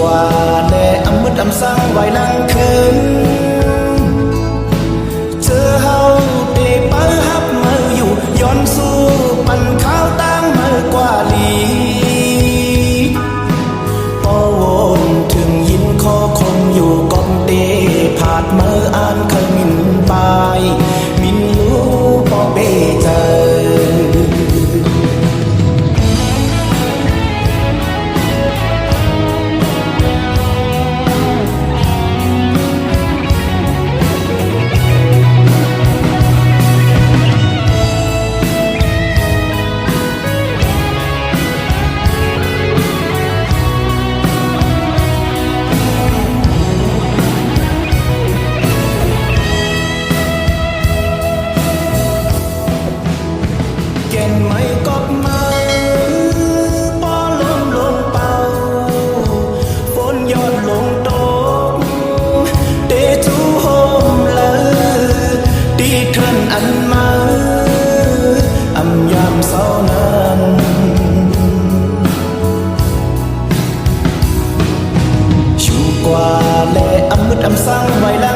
qua để âm mứt âm sang vài nắng khơi chờ hao để bá hấp mơ dùย้อนสู้ปั่นข้าวตั้งเมื่อกว่าลีพอวนถึงยินคอคมอยู่กอบเตผาดเมื่ออ่านเคยมินปายมินรู้พอเบเจอไม่กอบมาป้อล้มลงเป่าฝนย้อนลงตกเตจูโฮมเลยตีเทินอันมาอำยามเศร้านั้นชูกว่าและอำมืดอำสั่งไว้ละ